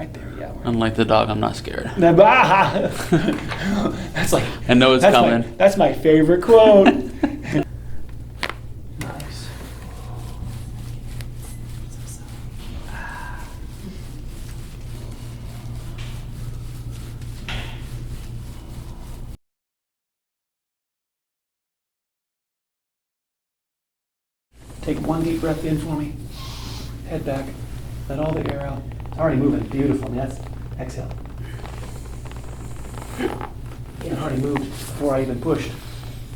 right there, yeah. Unlike the dog, I'm not scared. That's like... I know it's coming. That's my favorite quote. Nice. Take one deep breath in for me. Head back. Let all the air out. It's already moving. Beautiful. I mean, that's exhale. It already moved before I even pushed.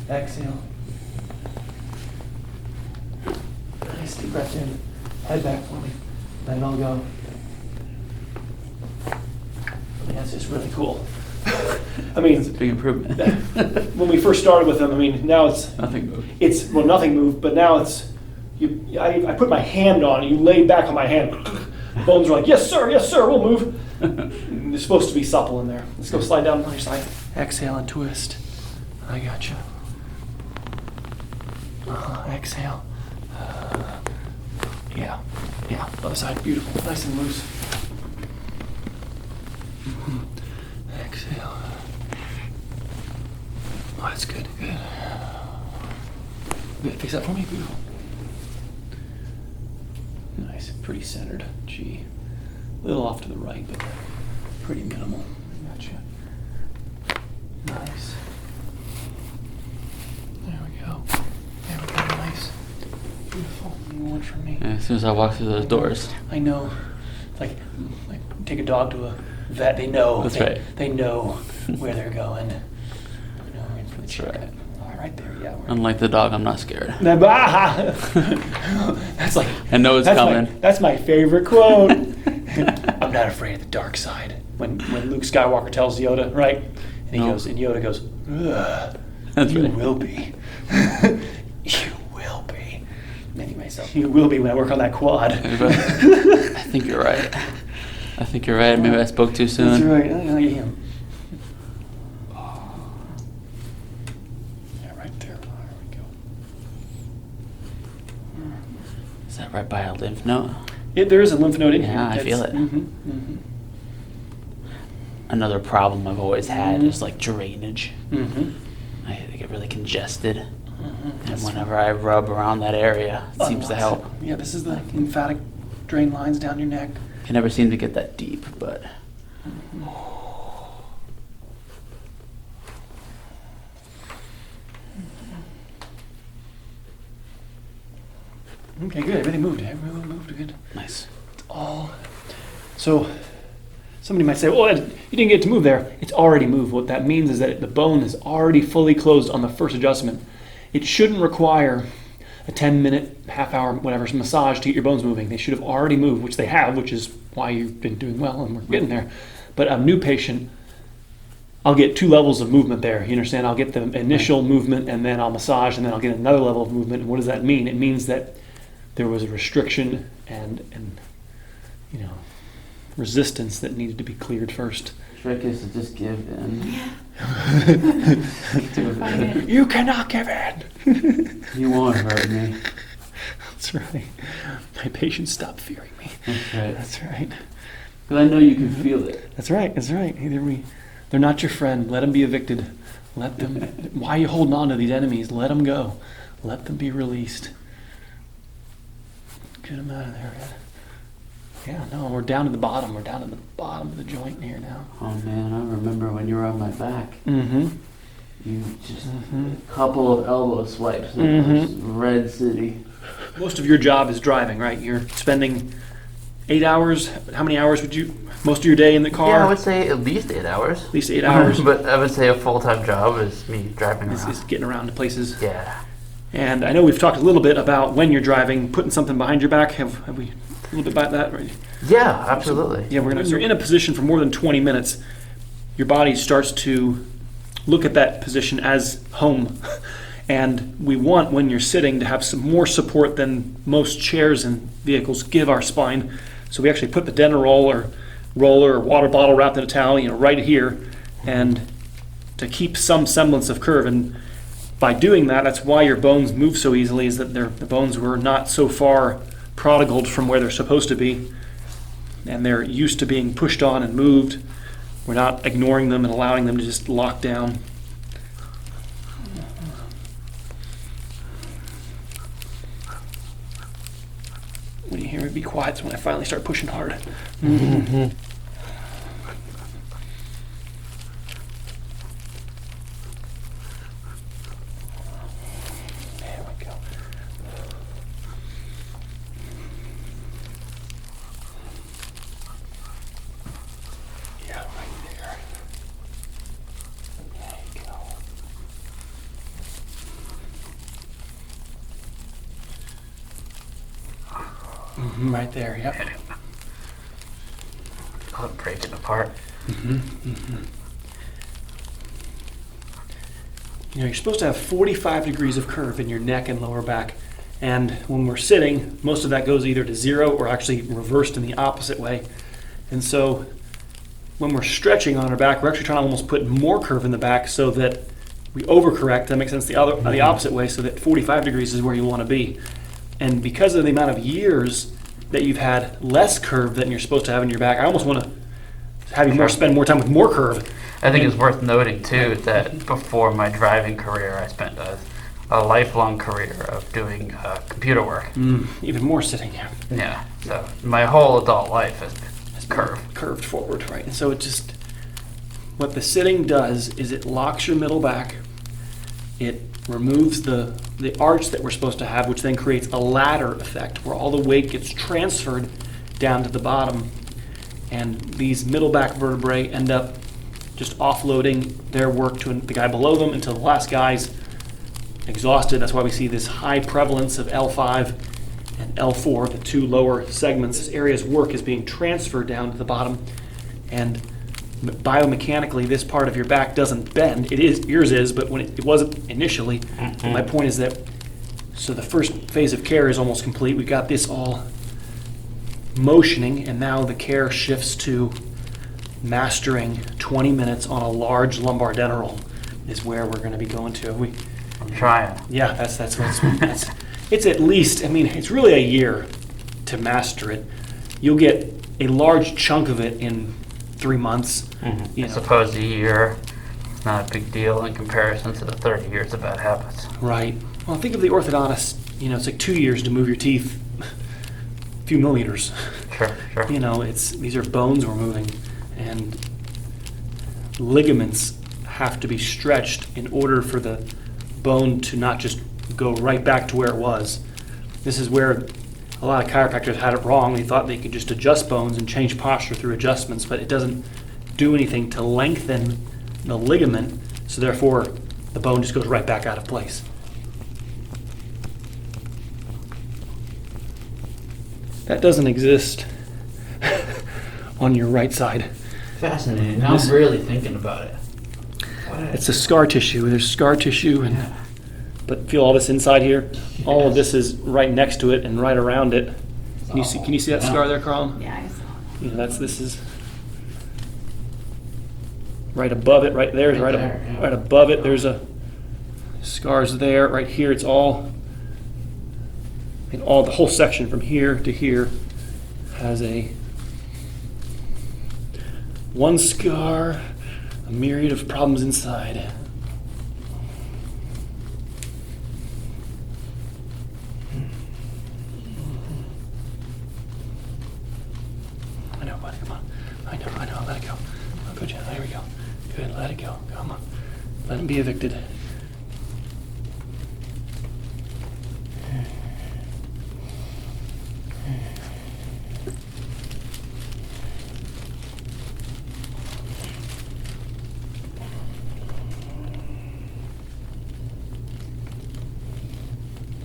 Exhale. Nice deep breath in. Head back for me. Let it all go. I mean, that's just really cool. I mean, It's a big improvement. when we first started with them, I mean, now it's Nothing moved. well, nothing moved, but now it's I put my hand on it. You lay back on my hand. The bones are like, yes, sir, we'll move. They're supposed to be supple in there. Let's go slide down on your side. Exhale and twist. I got you. Exhale. Yeah. Other side, beautiful, nice and loose. Exhale. Oh, that's good. Good. Fix that for me. Beautiful. Nice. Pretty centered. Gee. A little off to the right, but pretty minimal. Gotcha. Nice. There we go. Nice. Beautiful. One from me. Yeah, as soon as I walk through those doors. I know. It's like take a dog to a vet. They know. That's right. They know where they're going. You know, in for the That's check. right. Right there, yeah. Unlike the dog, I'm not scared. That's like... I know it's coming. That's my favorite quote. I'm not afraid of the dark side. When Luke Skywalker tells Yoda, right? And Yoda goes, ugh, That's you right. will be. You will be. Anyway, so you will be when I work on that quad. I think you're right. Maybe I spoke too soon. That's right. I am. Is that right by a lymph node? There is a lymph node in here. Yeah, I feel it. Mm-hmm. Another problem I've always had is like drainage. Mm-hmm. I get really congested. And whenever I rub around that area, it seems to help. Yeah, this is the lymphatic drain lines down your neck. I never seem to get that deep, but... Okay, good. Everything moved. Good. Nice. It's all. So, somebody might say, "Oh, you didn't get to move there." It's already moved. What that means is that the bone is already fully closed on the first adjustment. It shouldn't require a 10-minute, half-hour, whatever massage to get your bones moving. They should have already moved, which they have, which is why you've been doing well and we're getting there. But a new patient, I'll get 2 levels of movement there. You understand? I'll get the initial movement and then I'll massage and then I'll get another level of movement. And what does that mean? It means that there was a restriction and resistance that needed to be cleared first. Trick is to just give in. You cannot give in. You won't hurt me. That's right. My patients stop fearing me. That's right. That's right. Because I know you can feel it. That's right. They're not your friend. Let them be evicted. Let them. Why are you holding on to these enemies? Let them go. Let them be released. Get them out of there, man. Yeah, no, we're down to the bottom. We're down to the bottom of the joint here now. Oh man, I remember when you were on my back. Mm-hmm. You just a couple of elbow swipes. And it was Red City. Most of your job is driving, right? You're spending 8 hours. How many hours would you? Most of your day in the car? Yeah, I would say at least 8 hours. At least 8 hours. But I would say a full-time job is me driving around. Is getting around to places. Yeah. And I know we've talked a little bit about when you're driving, putting something behind your back. Have we a little bit about that? Right? Yeah, absolutely. Yeah, when you're in a position for more than 20 minutes, your body starts to look at that position as home. And we want, when you're sitting, to have some more support than most chairs and vehicles give our spine. So we actually put the dental roller or water bottle wrapped in a towel, right here, and to keep some semblance of curve. And by doing that, that's why your bones move so easily, is that the bones were not so far prodigaled from where they're supposed to be. and they're used to being pushed on and moved. We're not ignoring them and allowing them to just lock down. When you hear me be quiet, it's when I finally start pushing hard. Mm-hmm. There we go. Yeah, right there. There you go. Right there, yep. Oh, breaking apart. You're supposed to have 45 degrees of curve in your neck and lower back. And when we're sitting, most of that goes either to 0 or actually reversed in the opposite way. And so when we're stretching on our back, we're actually trying to almost put more curve in the back so that we overcorrect. That makes sense the opposite way, so that 45 degrees is where you want to be. And because of the amount of years that you've had less curve than you're supposed to have in your back, I almost want to have you spend more time with more curve. I think it's worth noting too that before my driving career, I spent a lifelong career of doing computer work. Even more sitting here. Yeah, so my whole adult life has Curved forward, right? And so it just, what the sitting does is it locks your middle back. It removes the arch that we're supposed to have, which then creates a ladder effect where all the weight gets transferred down to the bottom. And these middle back vertebrae end up just offloading their work to the guy below them until the last guy's exhausted. That's why we see this high prevalence of L5 and L4, the two lower segments. This area's work is being transferred down to the bottom, and biomechanically this part of your back doesn't bend. Yours is, but when it wasn't initially. Mm-hmm. My point is that, so the first phase of care is almost complete. We got this all motioning, and now the care shifts to mastering 20 minutes on a large lumbar dental is where we're going to be going to. I'm trying. Yeah, that's it's at least, I mean, it's really a year to master it. You'll get a large chunk of it in 3 months. I suppose a year is not a big deal in comparison to the 30 years of bad habits. Right. Well, think of the orthodontist, it's like 2 years to move your teeth a few millimeters. Sure. These are bones we're moving, and ligaments have to be stretched in order for the bone to not just go right back to where it was. This is where a lot of chiropractors had it wrong. They thought they could just adjust bones and change posture through adjustments, but it doesn't do anything to lengthen the ligament, so therefore the bone just goes right back out of place. That doesn't exist on your right side. Fascinating. Now I'm really thinking about it. It's the scar tissue. There's scar tissue, but feel all this inside here? All of this is right next to it and right around it. Can you see that scar there, Carl? Yeah, I saw. This is right above it. Right there is Right there, yeah. right above it. There's a scars there. Right here, it's all the whole section from here to here has one scar, a myriad of problems inside. I know, buddy, come on. I know, let it go. Oh, good, Jen, there we go. Good, let it go, come on. Let him be evicted.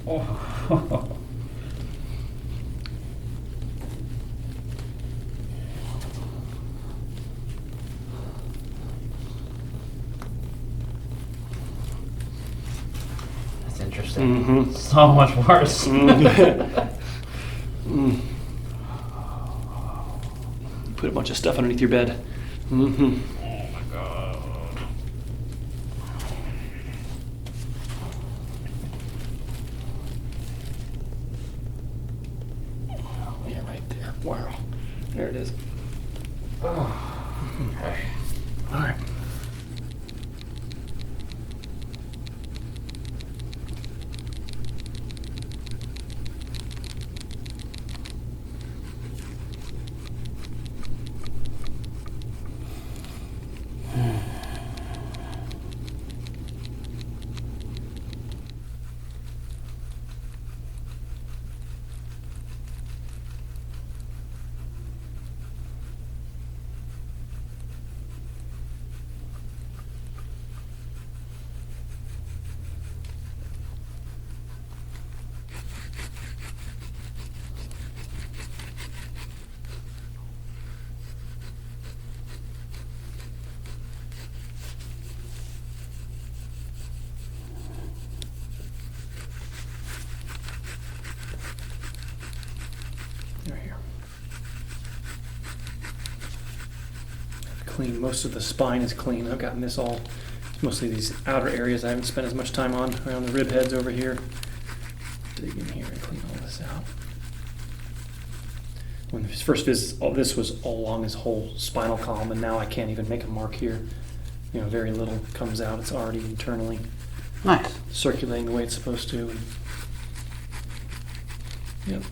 Oh. That's interesting. Mm-hmm. So much worse. Put a bunch of stuff underneath your bed. Mm-hmm. Oh my god. Yeah, right there. Wow. There it is. Okay. All right. Right here. Clean. Most of the spine is clean. I've gotten this all, mostly these outer areas I haven't spent as much time on, around the rib heads over here. Dig in here and clean all this out. When his first visit, all this was all along his whole spinal column, and now I can't even make a mark here. You know, very little comes out. It's already internally Nice. circulating the way it's supposed to. Yep.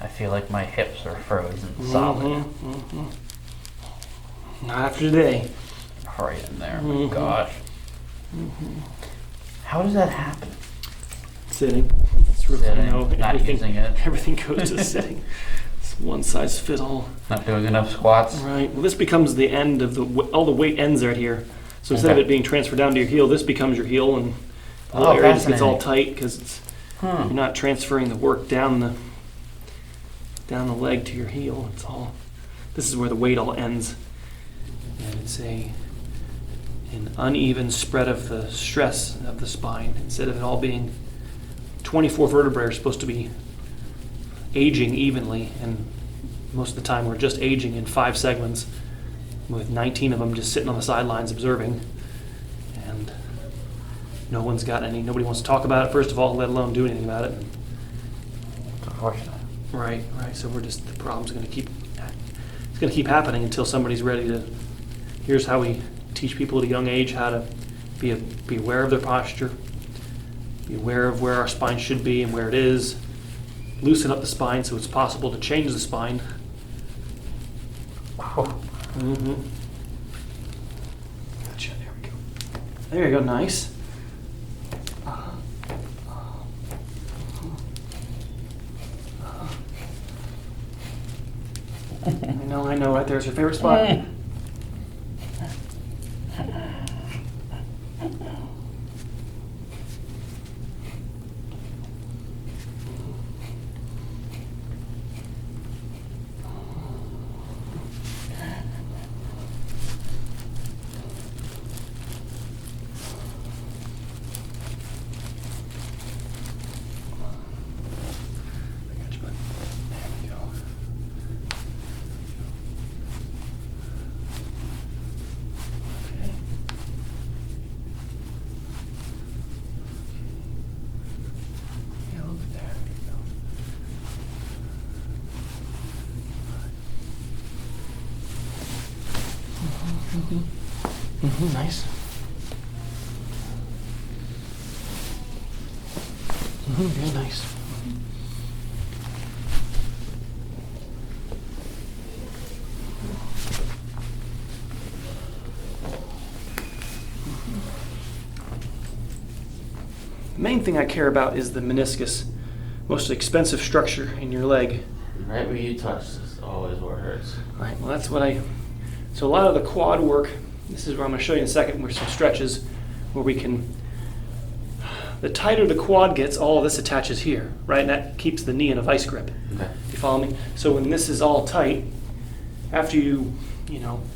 I feel like my hips are frozen solid. Not after today. Right in there. Oh my gosh. How does that happen? Sitting. It's really, Sitting, you know, not using it. everything goes to sitting. It's one size fit all. Not doing enough squats? Right. Well, this becomes the end of all the weight ends right here. So instead of Okay. it being transferred down to your heel, this becomes your heel, and the Oh, whole area just gets all fascinating. tight because you're not transferring the work down the leg to your heel. It's all. This is where the weight all ends, and it's an uneven spread of the stress of the spine. Instead of it all being 24 vertebrae are supposed to be aging evenly, and most of the time we're just aging in 5 segments, with 19 of them just sitting on the sidelines observing, and nobody wants to talk about it, first of all, let alone do anything about it. It's unfortunate. Right. So the problem's going to keep happening until somebody's ready to. Here's how we teach people at a young age how to be aware of their posture, be aware of where our spine should be and where it is, loosen up the spine so it's possible to change the spine. Oh. Mm-hmm. Gotcha. There we go. There you go. Nice. I know. Right there's your favorite spot. Nice. Very nice. The main thing I care about is the meniscus, most expensive structure in your leg. Right where you touch is always where it hurts. All right, well that's what so a lot of the quad work, this is where I'm going to show you in a second, where some stretches where we can, the tighter the quad gets, all of this attaches here, right? And that keeps the knee in a vice grip. Okay. You follow me? So when this is all tight, after you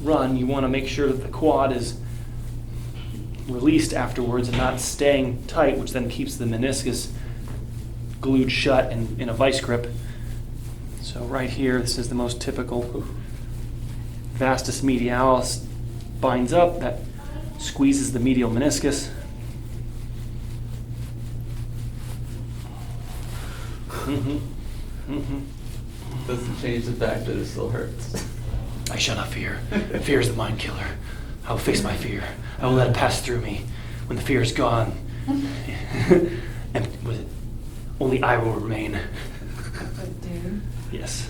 run, you want to make sure that the quad is released afterwards and not staying tight, which then keeps the meniscus glued shut and in a vice grip. So right here, this is the most typical. Vastus medialis binds up, that squeezes the medial meniscus. Doesn't change the fact that it still hurts. I shall not fear. Fear is the mind killer. I will face my fear. I will let it pass through me. When the fear is gone, and with it, only I will remain. Dude. Yes.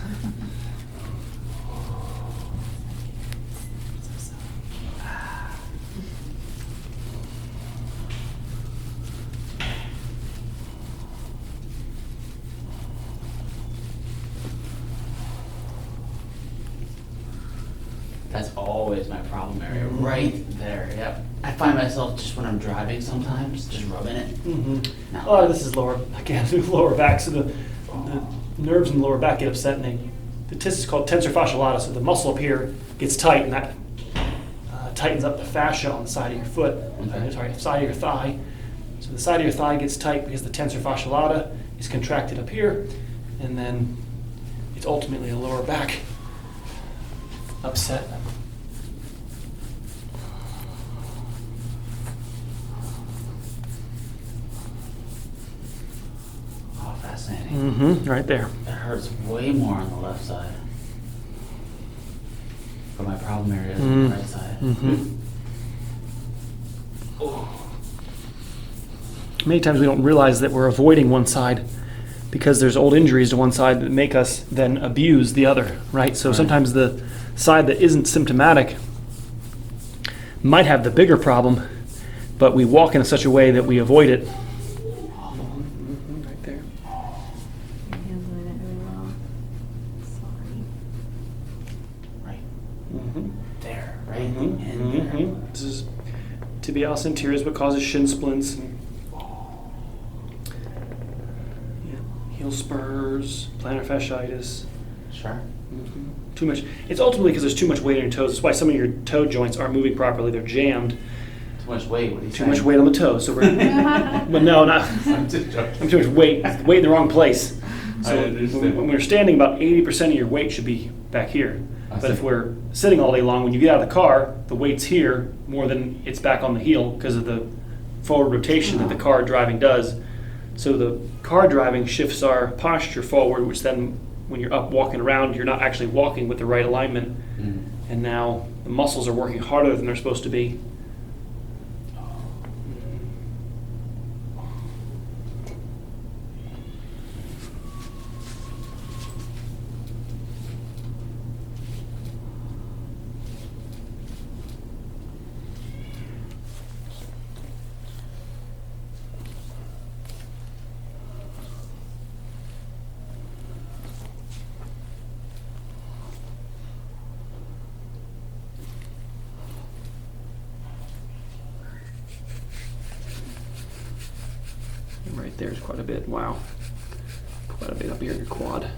That's always my problem area, right there. Yep. I find myself just when I'm driving sometimes, just rubbing it. A lot of this is lower, again, lower back. So the nerves in the lower back get upset, and this is called tensor fasciolata. So the muscle up here gets tight, and that tightens up the fascia on the side of your foot. Okay. Sorry, side of your thigh. So the side of your thigh gets tight because the tensor fasciolata is contracted up here, and then it's ultimately a lower back upset. Oh, fascinating. Right there. It hurts way more on the left side. But my problem area is on the right side. Many times we don't realize that we're avoiding one side because there's old injuries to one side that make us then abuse the other, right? So sometimes the side that isn't symptomatic might have the bigger problem, but we walk in such a way that we avoid it. Right there. You're handling it really well. Sorry. Right. There, right? And there. This is tibialis anterior is what causes shin splints. And, heel spurs, plantar fasciitis. Sure. Too much. It's ultimately because there's too much weight on your toes. That's why some of your toe joints aren't moving properly. They're jammed. Too much weight, what are you Too saying? much weight on the toes. So we're, but no, not. I'm just joking. Too much weight. Weight in the wrong place. So I understand. when we're standing, about 80% of your weight should be back here. I But if see. we're sitting all day long, when you get out of the car, the weight's here more than it's back on the heel because of the forward rotation that the car driving does. So the car driving shifts our posture forward, which then when you're up walking around, you're not actually walking with the right alignment. And now the muscles are working harder than they're supposed to be. Right there's quite a bit. Wow. Quite a bit up here in your quad.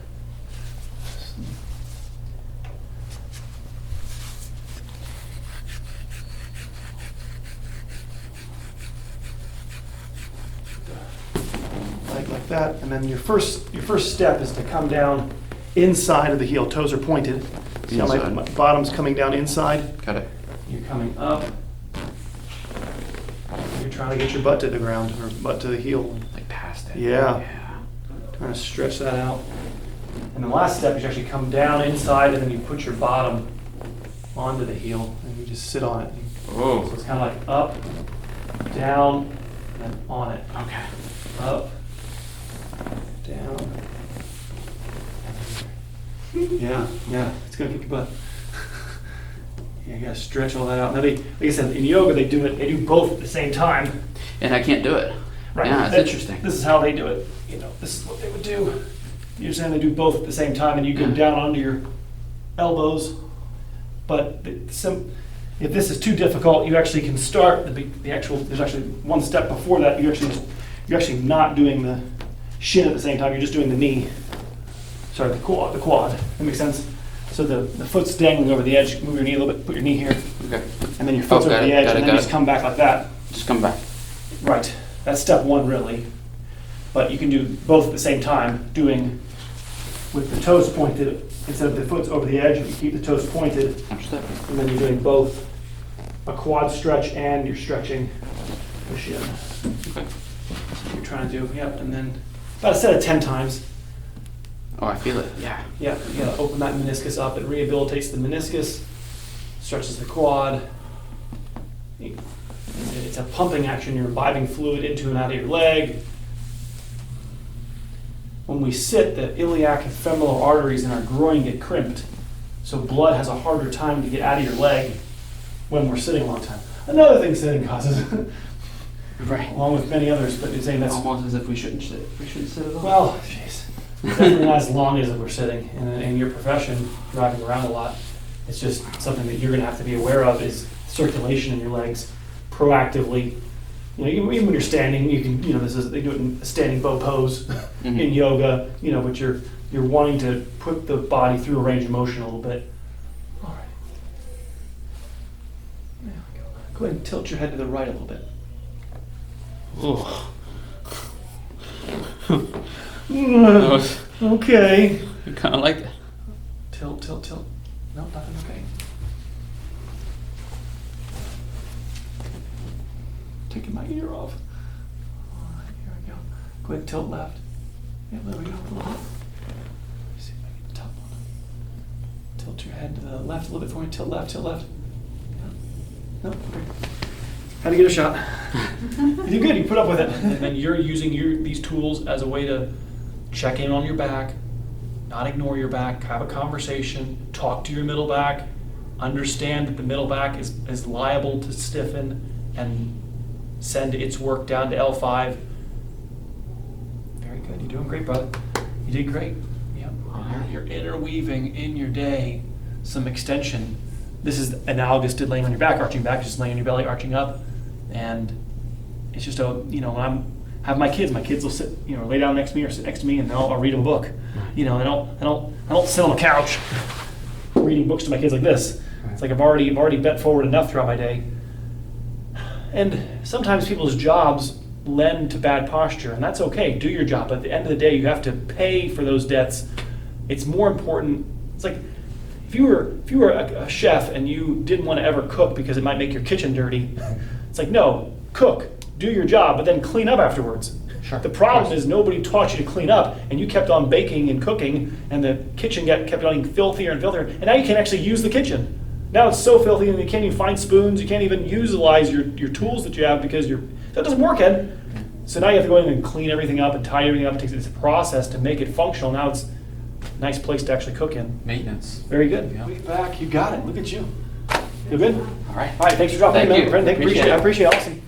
Like that, and then your first step is to come down inside of the heel. Toes are pointed. See how my bottom's coming down inside? Got it. You're coming up. You're trying to get your butt to the ground or butt to the heel. Like past it. Yeah. Trying to stretch that out. And the last step is you actually come down inside and then you put your bottom onto the heel and you just sit on it. Oh. So it's kind of like up, down, and then on it. Okay. Up, down. Yeah, it's gonna kick your butt. Yeah, you gotta stretch all that out. Now like I said, in yoga they do both at the same time. And I can't do it. Right. Yeah, it's interesting. This is how they do it. You know, this is what they would do. You're saying they do both at the same time, and you go down onto your elbows. But if this is too difficult, you actually can start the actual. There's actually one step before that. You're actually not doing the shin at the same time. You're just doing the knee. Sorry, the quad. That makes sense. So the foot's dangling over the edge. Move your knee a little bit. Put your knee here. Okay. And then your foot's over the edge, and then you just come back like that. Just come back. Right. That's step one, really. But you can do both at the same time, doing with the toes pointed instead of the foot's over the edge. You keep the toes pointed, Understood. and then you're doing both a quad stretch and you're stretching the shin. Okay. You're trying to do, and then about a set of 10 times. Oh, I feel it. Yeah. Yeah, you gotta open that meniscus up. It rehabilitates the meniscus, stretches the quad. It's a pumping action. You're imbibing fluid into and out of your leg. When we sit, the iliac and femoral arteries in our groin get crimped, so blood has a harder time to get out of your leg when we're sitting a long time. Another thing sitting causes, Right. along with many others, but you're saying that's, Almost as if we shouldn't sit. We shouldn't sit at all. well, jeez. Definitely not as long as we're sitting. In your profession, driving around a lot, it's just something that you're gonna have to be aware of is circulation in your legs proactively. You know, even when you're standing, you can, they do it in a standing bow pose in yoga, but you're wanting to put the body through a range of motion a little bit. All right. There we go. Go ahead and tilt your head to the right a little bit. Oh. Okay. I kind of like that. Tilt. No, nothing. Okay. Taking my ear off. All right, here we go. Go ahead and tilt left. Yeah, there we go. A little bit. Let me see if I get the top one. Tilt your head to the left a little bit for me. Tilt left. Yeah. No, okay. Had to get a shot. You did good. You put up with it. And then you're using these tools as a way to check in on your back, not ignore your back, have a conversation, talk to your middle back, understand that the middle back is liable to stiffen and send its work down to L5. Very good. You're doing great, brother. You did great. Yep. You're interweaving in your day some extension. This is analogous to laying on your back, arching back, just laying on your belly, arching up. And it's just when I have my kids will sit, lay down next to me or sit next to me, and I'll read them a book. I don't sit on the couch reading books to my kids like this. It's like I've already bent forward enough throughout my day. And sometimes people's jobs lend to bad posture, and that's okay. Do your job. But at the end of the day, you have to pay for those debts. It's more important. It's like if you were a chef and you didn't want to ever cook because it might make your kitchen dirty. It's like, no, cook, do your job, but then clean up afterwards. Sure. The problem is nobody taught you to clean up, and you kept on baking and cooking, and the kitchen kept on getting filthier and filthier, and now you can't actually use the kitchen. Now it's so filthy, and you can't even find spoons, you can't even utilize your tools that you have because that doesn't work, Ed. So now you have to go in and clean everything up and tidy everything up. It's a process to make it functional. Now it's a nice place to actually cook in. Maintenance. Very good. Yeah. Way back, you got it. Look at you. You good? All right. All right, thanks for dropping in, Thank man. you. Friend, I appreciate it. Awesome.